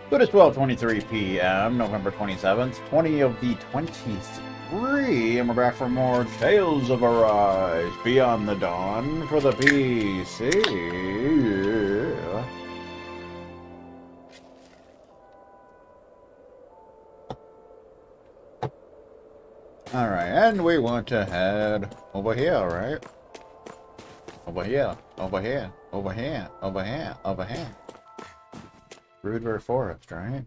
It is 12:23 p.m., November 27th, 20 of the 23, and we're back for more Tales of Arise Beyond the Dawn for the PC. Yeah. Alright, and we want to head over here, right? Over here, over here, over here, over here, over here. Rudeberry Forest, right?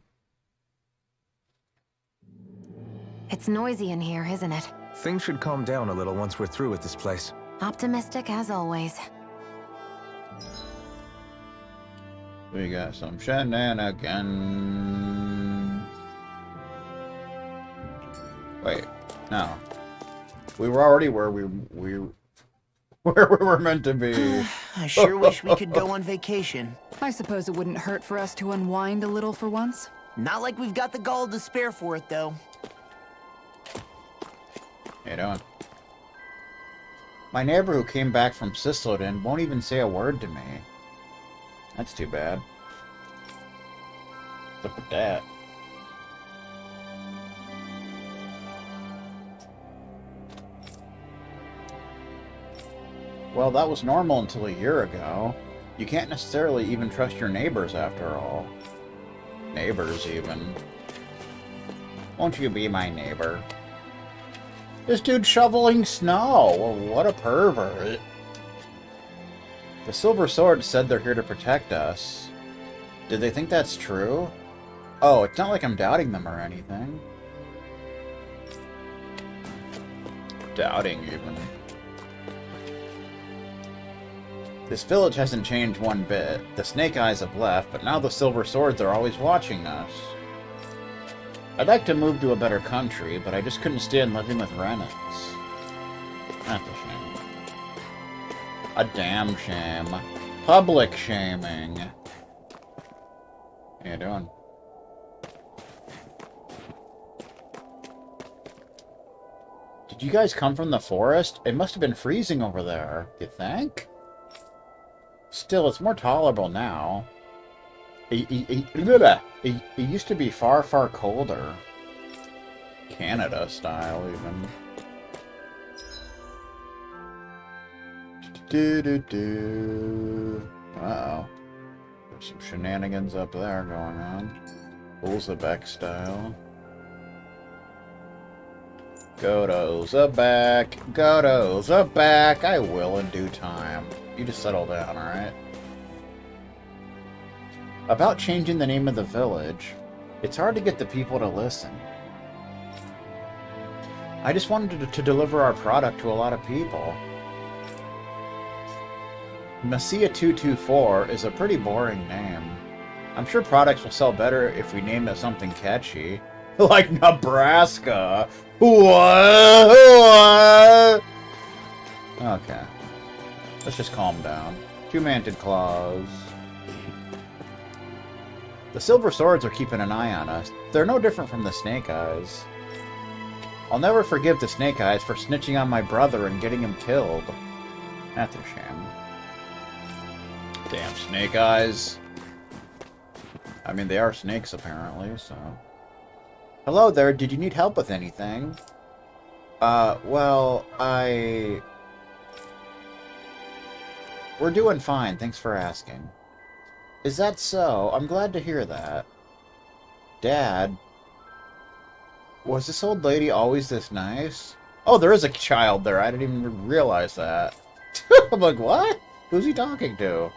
It's noisy in here, isn't it? Things should calm down a little once we're through with this place. Optimistic as always. We got some shenanigans. Wait, no. We were already where we where we were meant to be. I sure wish we could go on vacation. I suppose it wouldn't hurt for us to unwind a little for once. Not like we've got the gall to spare for it, though. How you doing? My neighbor who came back from Sisselden won't even say a word to me. That's too bad. Look at that. Well, that was normal until a year ago. You can't necessarily even trust your neighbors after all. Neighbors, even. Won't you be my neighbor? This dude's shoveling snow! Well, what a pervert. The Silver Sword said they're here to protect us. Did they think that's true? Oh, it's not like I'm doubting them or anything. Doubting, even. This village hasn't changed one bit. The Snake Eyes have left, but now the Silver Swords are always watching us. I'd like to move to a better country, but I just couldn't stand living with Renans. That's a shame. A damn shame. Public shaming. How you doing? Did you guys come from the forest? It must have been freezing over there. You think? Still, it's more tolerable now. It used to be far, far colder. Canada style, even. Uh-oh. There's some shenanigans up there going on. Ulzebek style. Go to Ulzebek. Go to Ulzebek. I will in due time. You just settle down, alright? About changing the name of the village, it's hard to get the people to listen. I just wanted to deliver our product to a lot of people. Messia 224 is a pretty boring name. I'm sure products will sell better if we name it something catchy. Like Nebraska. What? Okay. Let's just calm down. Two-manted claws. The Silver Swords are keeping an eye on us. They're no different from the Snake Eyes. I'll never forgive the Snake Eyes for snitching on my brother and getting him killed. That's a shame. Damn Snake Eyes. I mean, they are snakes, apparently, so... Hello there, did you need help with anything? Well, We're doing fine, thanks for asking. Is that so? I'm glad to hear that. Dad, was this old lady always this nice? Oh, there is a child there. I didn't even realize that. I'm like, what? Who's he talking to?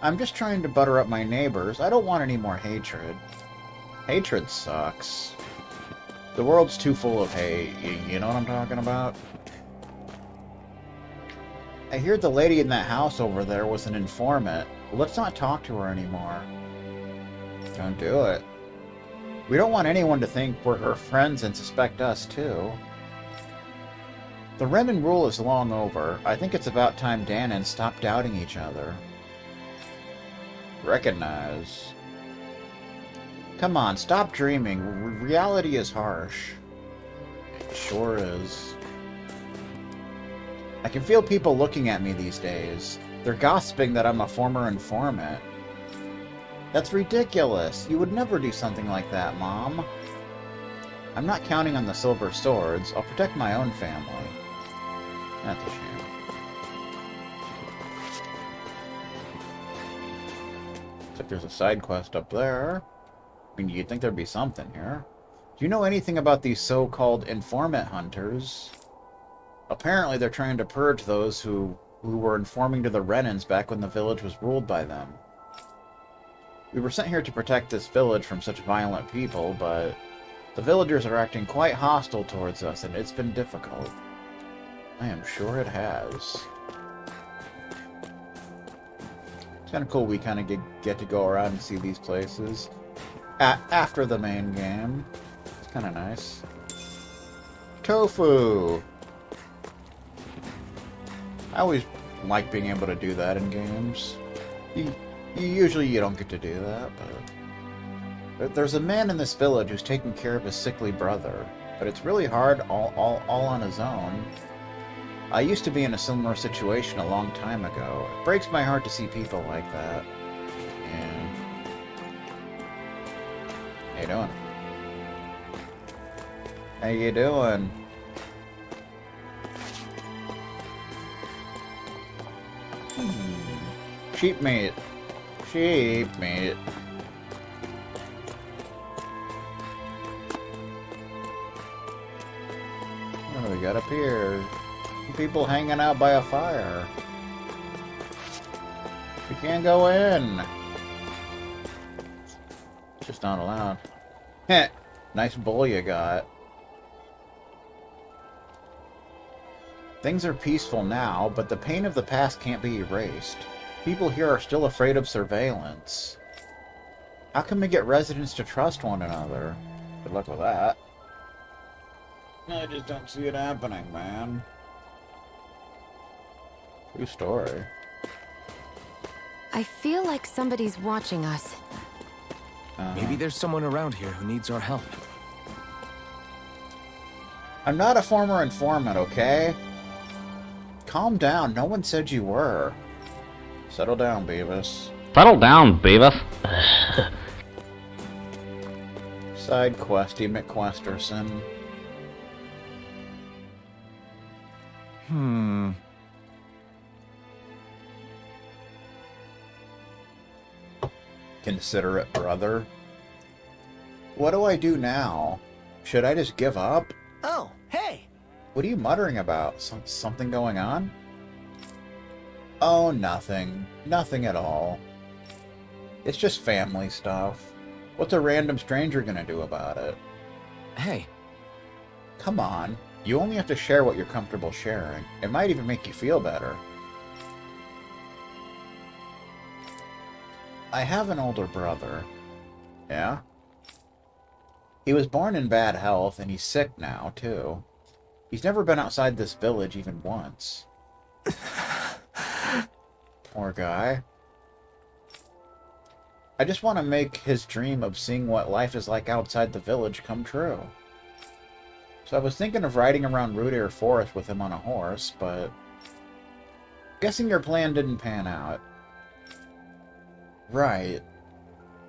I'm just trying to butter up my neighbors. I don't want any more hatred. Hatred sucks. The world's too full of hate. You know what I'm talking about? I hear the lady in that house over there was an informant. Let's not talk to her anymore. Don't do it. We don't want anyone to think we're her friends and suspect us, too. The Renan rule is long over. I think it's about time Dan and stop doubting each other. Recognize. Come on, stop dreaming. Reality is harsh. It sure is. I can feel people looking at me these days. They're gossiping that I'm a former informant. That's ridiculous. You would never do something like that, Mom. I'm not counting on the silver swords. I'll protect my own family. That's a shame. Looks like there's a side quest up there. I mean, you'd think there'd be something here. Do you know anything about these so-called informant hunters? Apparently they're trying to purge those who were informing to the Renans back when the village was ruled by them. We were sent here to protect this village from such violent people, but the villagers are acting quite hostile towards us, and it's been difficult. I am sure it has. It's kind of cool we kind of get to go around and see these places after the main game. It's kind of nice. Tofu! I always like being able to do that in games. Usually you don't get to do that, but there's a man in this village who's taking care of his sickly brother, but it's really hard all on his own. I used to be in a similar situation a long time ago. It breaks my heart to see people like that. Yeah. How you doing? How you doing? Sheep meat. Sheep meat. What do we got up here? People hanging out by a fire. We can't go in. It's just not allowed. Heh. Nice bowl you got. Things are peaceful now, but the pain of the past can't be erased. People here are still afraid of surveillance. How can we get residents to trust one another? Good luck with that. I just don't see it happening, man. True story. I feel like somebody's watching us. Maybe there's someone around here who needs our help. I'm not a former informant, okay? Calm down. No one said you were. Settle down, Beavis. Settle down, Beavis. Side questy McQuesterson. Considerate brother. What do I do now? Should I just give up? Oh, hey! What are you muttering about? Something going on? Oh, nothing. Nothing at all. It's just family stuff. What's a random stranger gonna do about it? Hey. Come on. You only have to share what you're comfortable sharing. It might even make you feel better. I have an older brother. Yeah? He was born in bad health, and he's sick now, too. He's never been outside this village even once. Poor guy. I just want to make his dream of seeing what life is like outside the village come true. So I was thinking of riding around Root Air Forest with him on a horse, but guessing your plan didn't pan out. Right.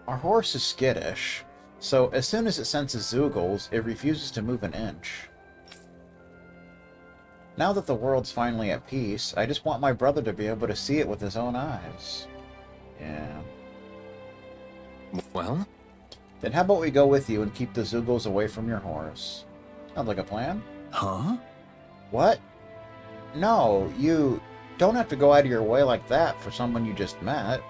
Our horse is skittish, so as soon as it senses Zoogles, it refuses to move an inch. Now that the world's finally at peace, I just want my brother to be able to see it with his own eyes. Yeah. Well? Then how about we go with you and keep the Zoogles away from your horse? Sounds like a plan. Huh? What? No, you don't have to go out of your way like that for someone you just met.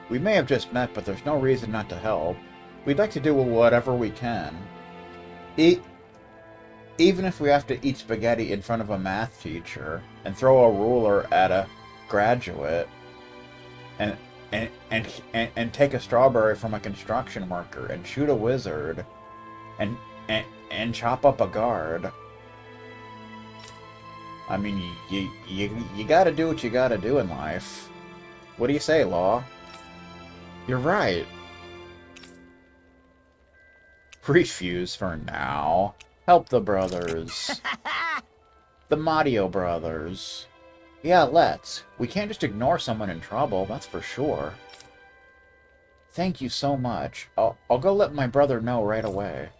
We may have just met, but there's no reason not to help. We'd like to do whatever we can. Even if we have to eat spaghetti in front of a math teacher, and throw a ruler at a graduate, and take a strawberry from a construction worker, and shoot a wizard, and chop up a guard. I mean, you gotta do what you gotta do in life. What do you say, Law? You're right. Refuse for now. Help the brothers. The Mario brothers. Yeah, let's. We can't just ignore someone in trouble, that's for sure. Thank you so much. I'll go let my brother know right away.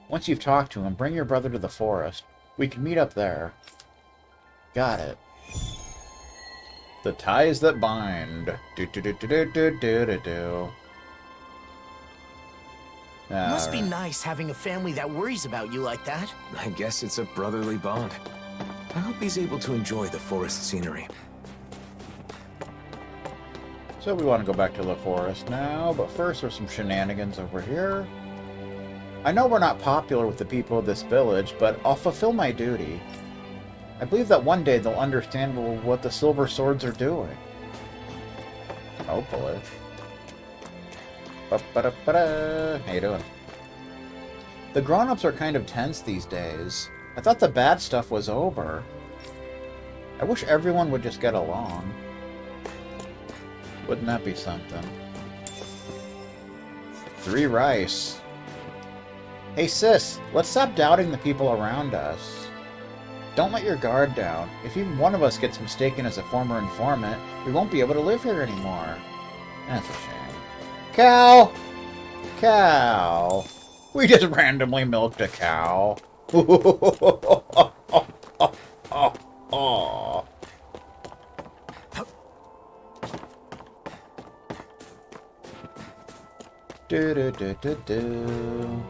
Once you've talked to him, bring your brother to the forest. We can meet up there. Got it. The ties that bind. Do-do-do-do-do-do-do-do. Must be nice having a family that worries about you like that. I guess it's a brotherly bond. I hope he's able to enjoy the forest scenery. So we want to go back to the forest now, but first there's some shenanigans over here. I know we're not popular with the people of this village, but I'll fulfill my duty. I believe that one day they'll understand what the silver swords are doing. Hopefully. Ba-ba-da-ba-da. How you doing? The grown-ups are kind of tense these days. I thought the bad stuff was over. I wish everyone would just get along. Wouldn't that be something? 3 rice. Hey sis, let's stop doubting the people around us. Don't let your guard down. If even one of us gets mistaken as a former informant, we won't be able to live here anymore. That's a shame. Cow! Cow! We just randomly milked a cow. Do do do do do.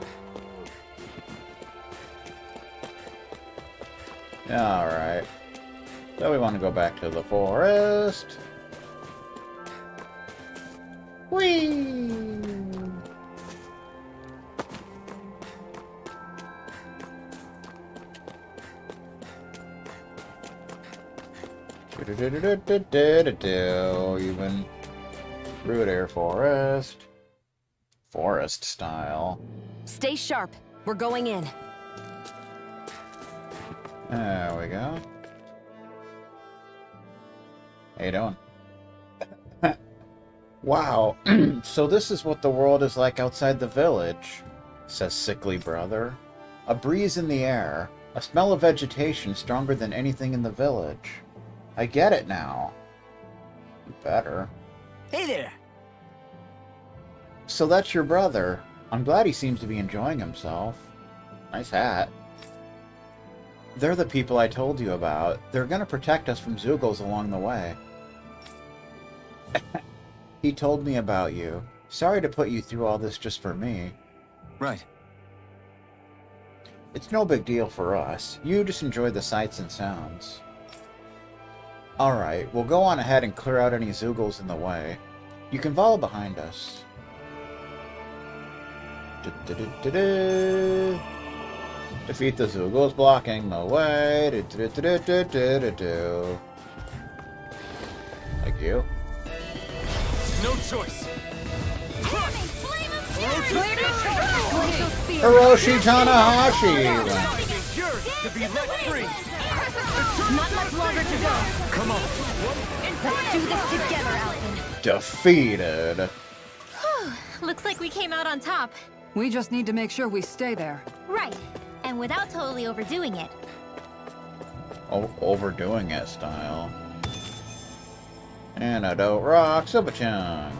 Alright. So we want to go back to the forest. Whee! Do-do-do-do-do-do-do. Even Root Air Forest. Forest style. Stay sharp. We're going in. There we go. How you doing? Wow. So this is what the world is like outside the village, says Sickly Brother. A breeze in the air. A smell of vegetation stronger than anything in the village. I get it now. You better. Hey there. So that's your brother. I'm glad he seems to be enjoying himself. Nice hat. They're the people I told you about. They're gonna protect us from Zoogles along the way. He told me about you. Sorry to put you through all this just for me. Right. It's no big deal for us. You just enjoy the sights and sounds. Alright, we'll go on ahead and clear out any Zoogles in the way. You can follow behind us. Du-du-du-du-du. Defeat the Zoogles blocking the way. Du-du-du-du-du-du-du. Like you. No choice. Hiroshi Tanahashi! To be let free. Not much longer to go. Come on. Let's do this together, Alvin. Defeated. Looks like we came out on top. We just need to make sure we stay there. Right. And without totally overdoing it. Overdoing it style. Antidote rock, super chunk.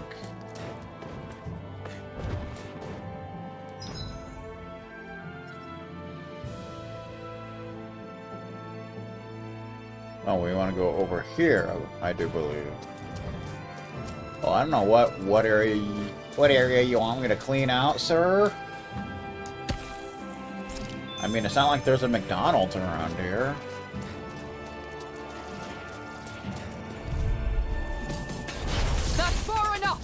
Oh, we want to go over here, I do believe. Well, I don't know what area you want me to clean out, sir. I mean, it's not like there's a McDonald's around here. That's far enough!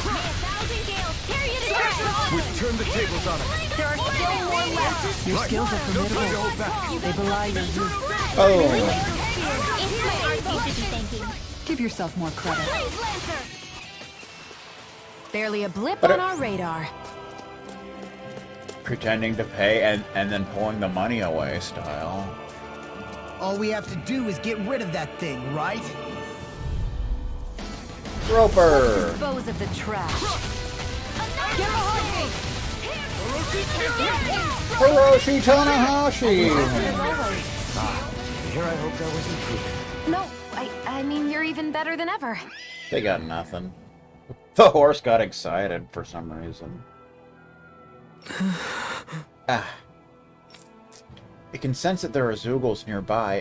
May 1,000 gales carry it in. We've turned the tables on it. There are still more left. Your skills are No time to formidable. hold back. They belie your youth. Oh, It's my art you should be thanking. Give yourself more credit. Blaze Lancer! Barely a blip But on our radar. pretending to pay and then pulling the money away style. All we have to do is get rid of that thing, right? Roper! Dispose of the trash. Get behind me! Hiroshi Tanahashi! Here I hope that wasn't true. No, I mean, you're even better than ever. They got nothing. The horse got excited for some reason. It can sense that there are Zoogles nearby,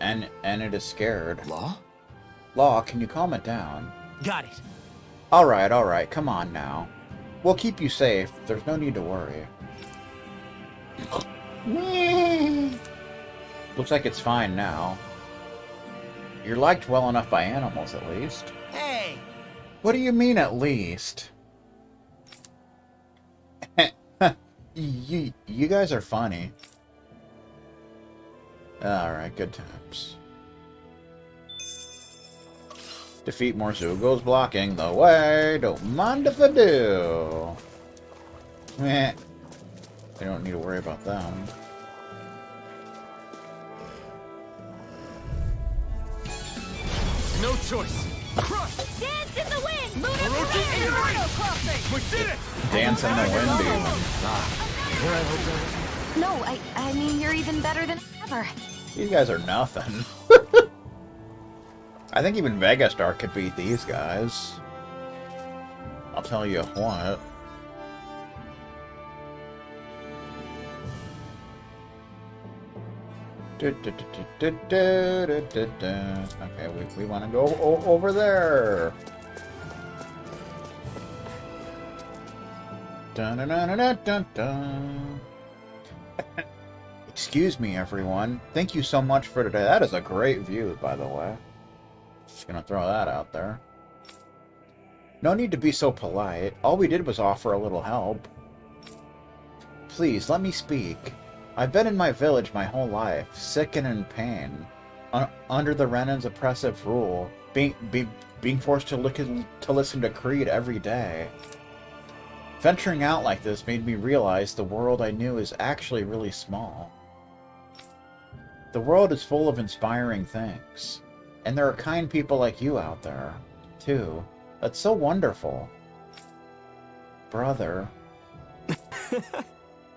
and it is scared. Law? Law, can you calm it down? Got it. Alright, come on now. We'll keep you safe. There's no need to worry. Looks like it's fine now. You're liked well enough by animals, at least. Hey! What do you mean, at least? You guys are funny. Alright, good times. Defeat more Zoogles blocking the way. Don't mind if I do. Meh. We don't need to worry about them. No choice. Crush! Dance in the wind! Move it We did it! Dance in the wind, dude. No, I mean, you're even better than ever. These guys are nothing. I think even Vegastar could beat these guys. I'll tell you what. Okay, we want to go over there. Dun, dun, dun, dun, dun, dun. Excuse me, everyone. Thank you so much for today. That is a great view, by the way. Just gonna throw that out there. No need to be so polite. All we did was offer a little help. Please, let me speak. I've been in my village my whole life, sick and in pain, under the Renan's oppressive rule, being forced to listen to Creed every day. Venturing out like this made me realize the world I knew is actually really small. The world is full of inspiring things, and there are kind people like you out there, too. That's so wonderful. Brother.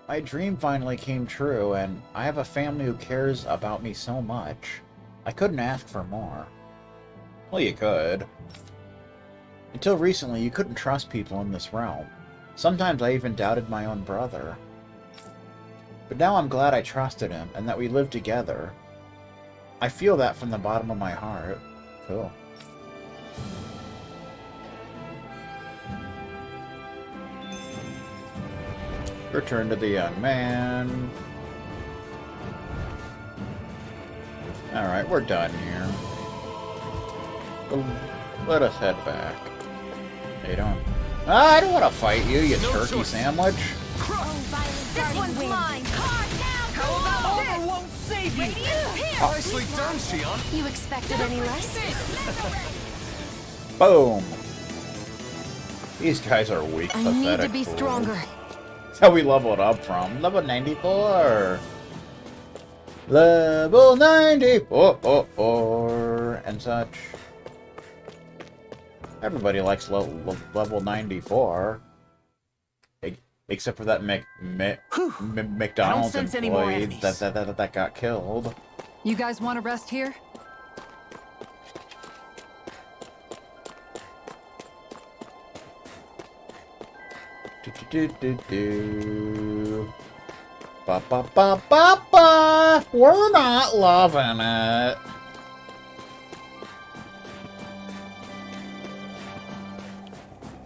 My dream finally came true, and I have a family who cares about me so much. I couldn't ask for more. Well, you could. Until recently, you couldn't trust people in this realm. Sometimes I even doubted my own brother. But now I'm glad I trusted him, and that we live together. I feel that from the bottom of my heart. Cool. Return to the young man. Alright, we're done here. Let us head back. Hey, don't. I don't want to fight you, you turkey sandwich. This one's mine! Car down! How about this? Won't save you! Nicely done, Shion. You expected any less? Boom. These guys are weak, I pathetic need to be fools. stronger. That's how we leveled up from. Level 94. Level 94 and such. Everybody likes level 94. Except for that McDonald's sense any more employee enemies. that got killed. You guys want to rest here? Ba ba ba ba ba. We're not loving it.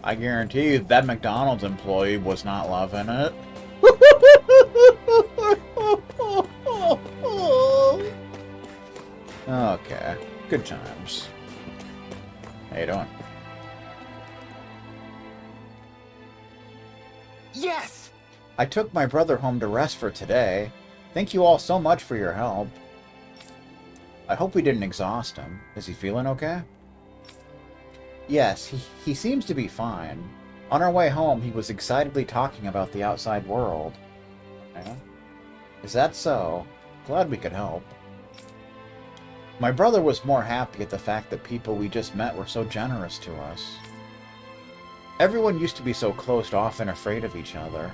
I guarantee you that McDonald's employee was not loving it. Okay, good times. How you doing? Yes! I took my brother home to rest for today. Thank you all so much for your help. I hope we didn't exhaust him. Is he feeling okay? Yes, he seems to be fine. On our way home, he was excitedly talking about the outside world. Okay. Is that so? Glad we could help. My brother was more happy at the fact that people we just met were so generous to us. Everyone used to be so closed off and afraid of each other.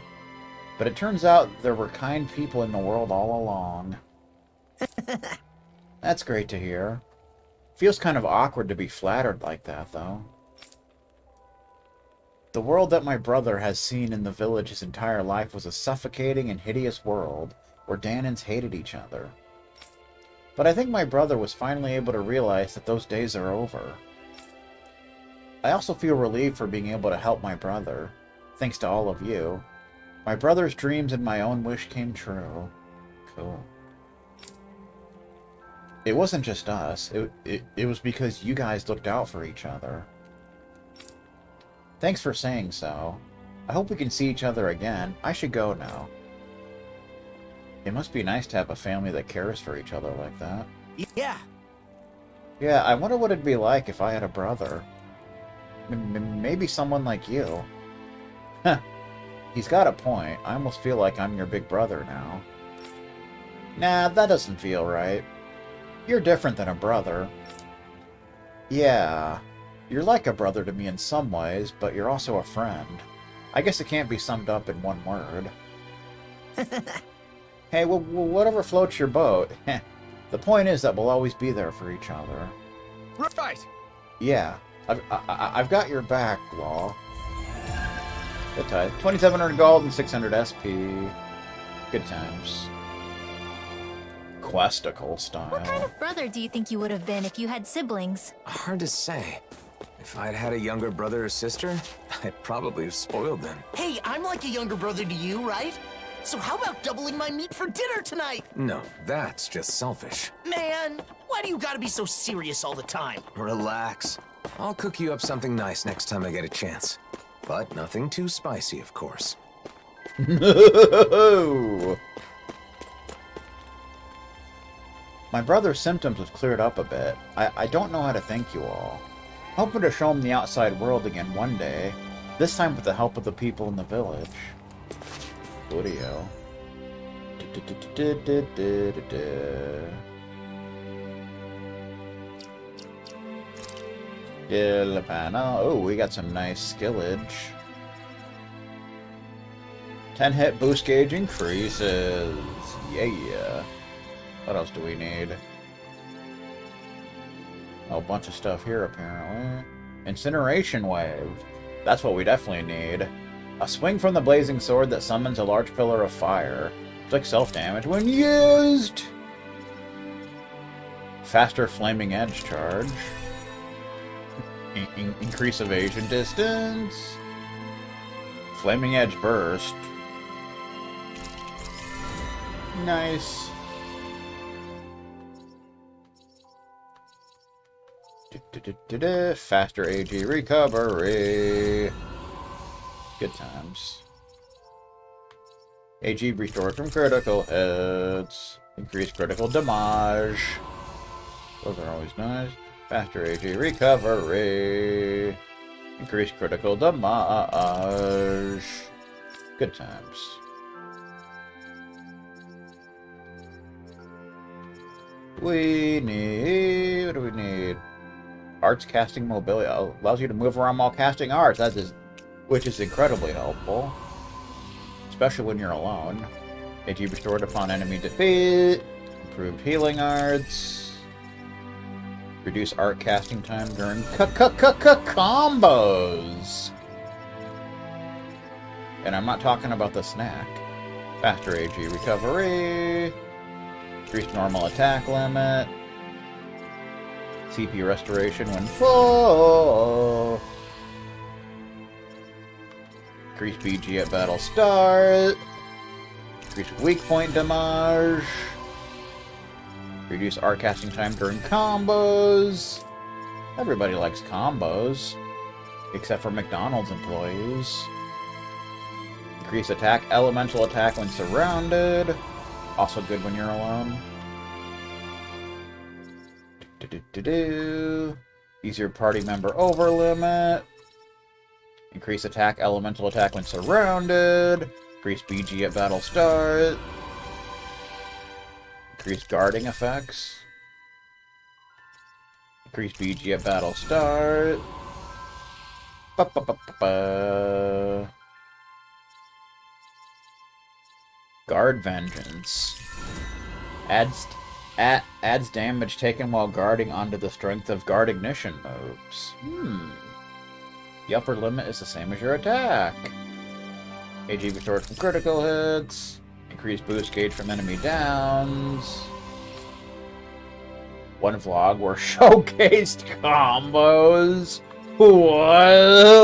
But it turns out there were kind people in the world all along. That's great to hear. Feels kind of awkward to be flattered like that, though. The world that my brother has seen in the village his entire life was a suffocating and hideous world where Danans hated each other. But I think my brother was finally able to realize that those days are over. I also feel relieved for being able to help my brother, thanks to all of you. My brother's dreams and my own wish came true. Cool. It wasn't just us. It was because you guys looked out for each other. Thanks for saying so. I hope we can see each other again. I should go now. It must be nice to have a family that cares for each other like that. Yeah. Yeah, I wonder what it'd be like if I had a brother. Maybe someone like you. Huh. He's got a point. I almost feel like I'm your big brother now. Nah, that doesn't feel right. You're different than a brother. Yeah, you're like a brother to me in some ways, but you're also a friend. I guess it can't be summed up in one word. Hey, well, whatever floats your boat. The point is that we'll always be there for each other. Right. Yeah, I've got your back, Law. Good time. 2,700 gold and 600 SP. Good times. Questicle style. What kind of brother do you think you would have been if you had siblings? Hard to say. If I'd had a younger brother or sister, I'd probably have spoiled them. Hey, I'm like a younger brother to you, right? So how about doubling my meat for dinner tonight? No, that's just selfish. Man, why do you gotta be so serious all the time? Relax. I'll cook you up something nice next time I get a chance. But nothing too spicy, of course. My brother's symptoms have cleared up a bit. I don't know how to thank you all. Hoping to show him the outside world again one day. This time with the help of the people in the village. Video. Oh, we got some nice skillage. 10 hit boost gauge increases. Yeah. What else do we need? Oh, a bunch of stuff here, apparently. Incineration Wave. That's what we definitely need. A swing from the blazing sword that summons a large pillar of fire. Inflicts self-damage when used! Faster Flaming Edge charge. Increase evasion distance. Flaming Edge burst. Nice. Faster AG recovery. Good times. AG restored from critical hits. Increased critical damage. Those are always nice. Faster AG recovery. Increased critical damage. Good times. We need... What do we need? Arts casting mobility. Allows you to move around while casting arts. Which is incredibly helpful. Especially when you're alone. AG restored upon enemy defeat. Improved healing arts. Reduce art casting time during combos. And I'm not talking about the snack. Faster AG recovery. Increased normal attack limit. CP restoration when full. Increased BG at battle start. Increased weak point damage. Reduce art casting time during combos. Everybody likes combos. Except for McDonald's employees. Increase attack, elemental attack when surrounded. Also good when you're alone. Easier party member over limit. Increase attack, elemental attack when surrounded. Increase BG at battle start. Increase guarding effects. Increase BG at battle start. Guard Vengeance. Adds damage taken while guarding onto the strength of guard ignition moves. The upper limit is the same as your attack. AG restored from critical hits. Increased boost gauge from enemy downs. One vlog where showcased combos. What?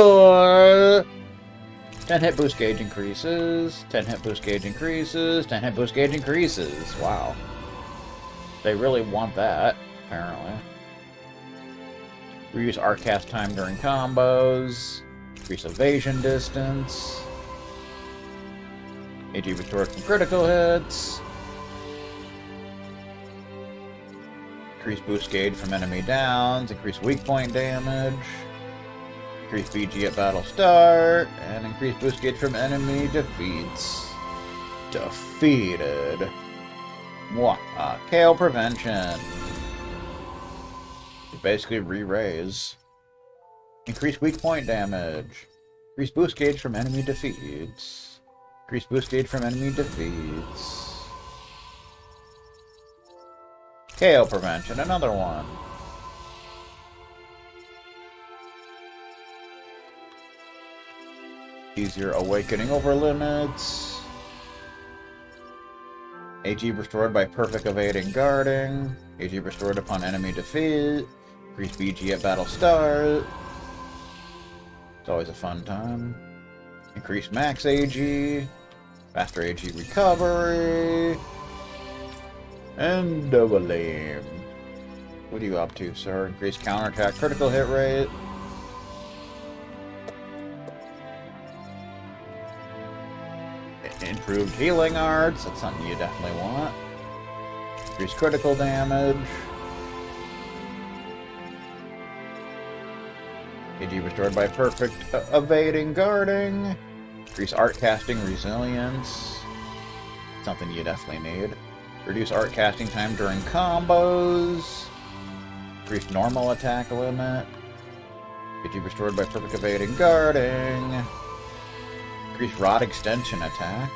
10 hit boost gauge increases. 10 hit boost gauge increases. 10 hit boost gauge increases. Wow. They really want that, apparently. Reduce arc cast time during combos. Increase evasion distance. AG restored from critical hits. Increase boost gauge from enemy downs. Increase weak point damage. Increase BG at battle start. And increase boost gauge from enemy defeats. Defeated. Mwah. KO prevention. You basically re-raise. Increase weak point damage. Increase boost gauge from enemy defeats. Increase boost gauge from enemy defeats. KO prevention, another one. Easier awakening over limits. AG restored by perfect evading guarding. AG restored upon enemy defeat. Increase BG at battle start. It's always a fun time. Increase max AG. Faster AG recovery. And double aim. What are you up to, sir? Increase counterattack critical hit rate. Improved healing arts. That's something you definitely want. Increase critical damage. AG restored by perfect evading guarding. Increase art casting resilience. Something you definitely need. Reduce art casting time during combos. Increase normal attack limit. AG restored by perfect evading guarding. Increase rod extension attack.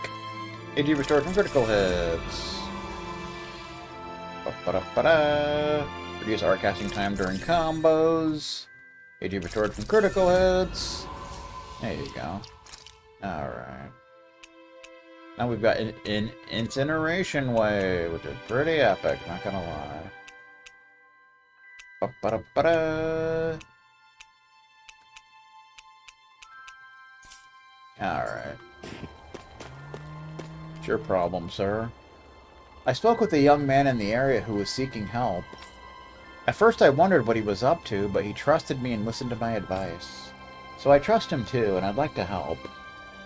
AG restored from critical hits. Ba-ba-da-ba-da. Reduce art casting time during combos. AG restored from critical hits. There you go. Alright. Now we've got an incineration wave, which is pretty epic, not gonna lie. Ba-ba-da-ba-da. Alright. It's your problem, sir. I spoke with a young man in the area who was seeking help. At first I wondered what he was up to, but he trusted me and listened to my advice. So I trust him too, and I'd like to help.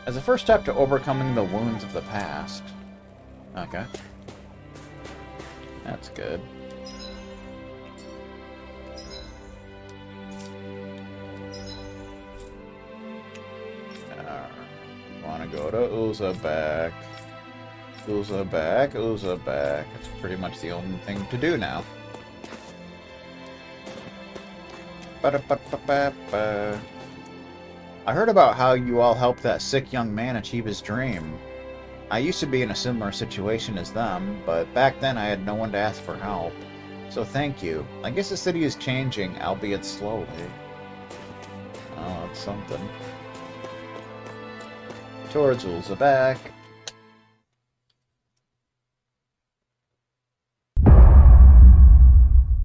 As a first step to overcoming the wounds of the past. Okay. That's good. Want to go to Uzbek. Uzbek, Uzbek. That's pretty much the only thing to do now. Ba-da-ba-ba-ba-ba. I heard about how you all helped that sick young man achieve his dream. I used to be in a similar situation as them, but back then I had no one to ask for help. So thank you. I guess the city is changing, albeit slowly. Oh, that's something. Towards Uzbek.